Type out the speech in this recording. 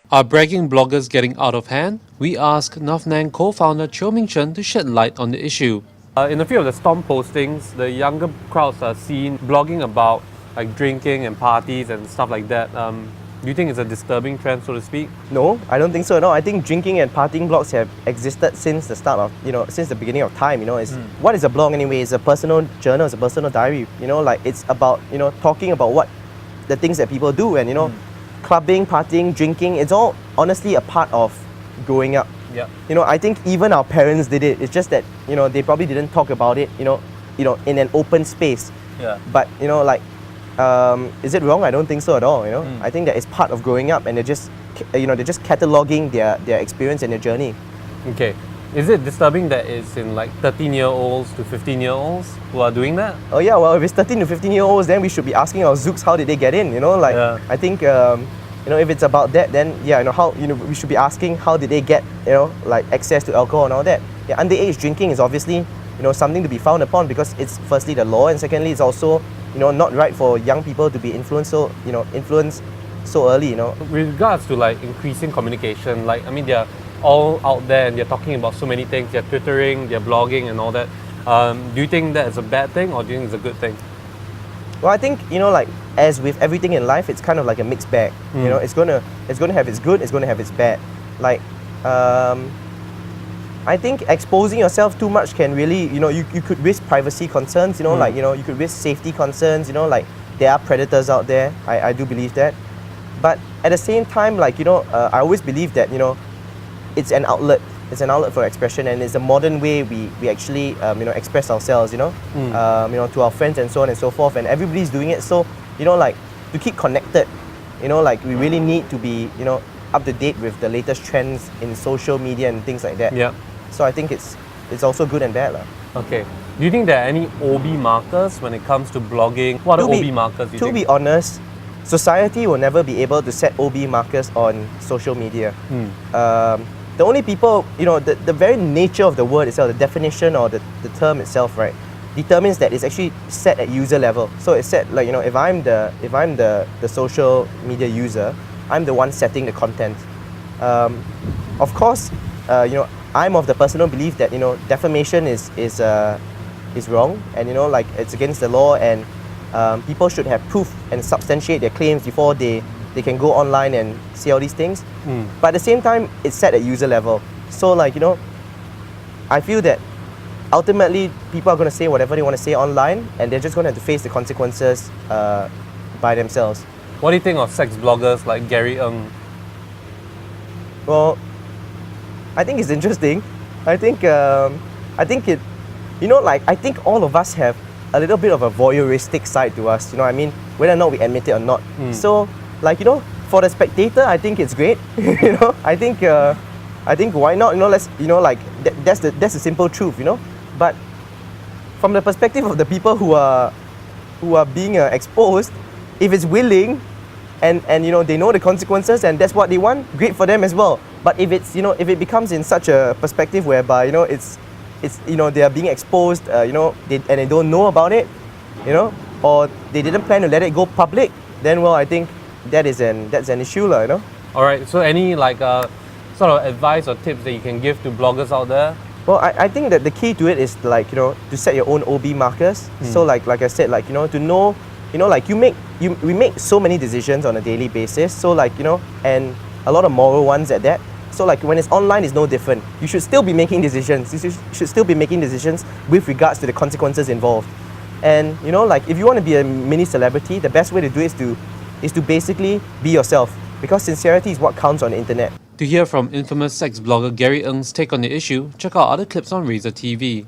Are bragging bloggers getting out of hand? We asked North Nang co-founder Chio Ming Chen to shed light on the issue. In a few of the Stomp postings, the younger crowds are seen blogging about like drinking and parties and stuff like that. Do you think it's a disturbing trend, so to speak? No, I don't think so at all. I think drinking and partying blogs have existed since the start of, since the beginning of time. What is a blog anyway? It's a personal journal, it's a personal diary. It's about, talking about what the things that people do and, clubbing, partying, drinking, it's all honestly a part of growing up. Yeah. I think even our parents did it. It's just that, they probably didn't talk about it, in an open space. Yeah. But, is it wrong? I don't think so at all, I think that it's part of growing up and they're just cataloging their experience and their journey. Okay. Is it disturbing that it's in like 13-year-olds to 15-year-olds who are doing that? Oh yeah, well if it's 13 to 15-year-olds, then we should be asking our zooks how did they get in, I think, if it's about that, then how, we should be asking how did they get, access to alcohol and all that. Yeah, underage drinking is obviously, something to be frowned upon because it's firstly the law and secondly it's also, not right for young people to be influenced so early, With regards to like increasing communication, they're all out there and they're talking about so many things, they're twittering, they're blogging and all that. Do you think that is a bad thing or do you think it's a good thing? Well, I think, as with everything in life, it's kind of like a mixed bag. It's gonna have its good, it's gonna have its bad. I think exposing yourself too much can really, you could risk privacy concerns, you could risk safety concerns, there are predators out there, I do believe that. But at the same time, I always believe that, it's an outlet for expression and it's a modern way we actually, express ourselves, to our friends and so on and so forth and everybody's doing it. So, to keep connected, we really need to be, up to date with the latest trends in social media and things like that. Yeah. So I think it's also good and bad. Okay. Do you think there are any OB markers when it comes to blogging? What are OB markers, do you think? To be honest, society will never be able to set OB markers on social media. The only people, the very nature of the word itself, the definition or the term itself, right, determines that it's actually set at user level. So it's set if I'm the social media user, I'm the one setting the content. Of course, I'm of the personal belief that defamation is wrong and it's against the law and people should have proof and substantiate their claims before they can go online and see all these things. But at the same time, it's set at user level. So I feel that ultimately people are going to say whatever they want to say online and they're just going to have to face the consequences by themselves. What do you think of sex bloggers like Gary Ng? Well, I think it's interesting. I think I think all of us have a little bit of a voyeuristic side to us, whether or not we admit it or not. So, for the spectator, I think it's great. I think why not? Let's that's the simple truth. But from the perspective of the people who are being exposed, if it's willing, and they know the consequences and that's what they want, great for them as well. But if it's if it becomes in such a perspective whereby it's they are being exposed, they don't know about it, or they didn't plan to let it go public, then I think that's an issue, All right. So any sort of advice or tips that you can give to bloggers out there? Well, I think that the key to it is to set your own OB markers. So like I said, to know, we make so many decisions on a daily basis. So and a lot of moral ones at that. So when it's online, it's no different. You should still be making decisions. You should still be making decisions with regards to the consequences involved. And if you want to be a mini celebrity, the best way to do it is to basically be yourself, because sincerity is what counts on the internet. To hear from infamous sex blogger Gary Ng's take on the issue, check out other clips on Razor TV.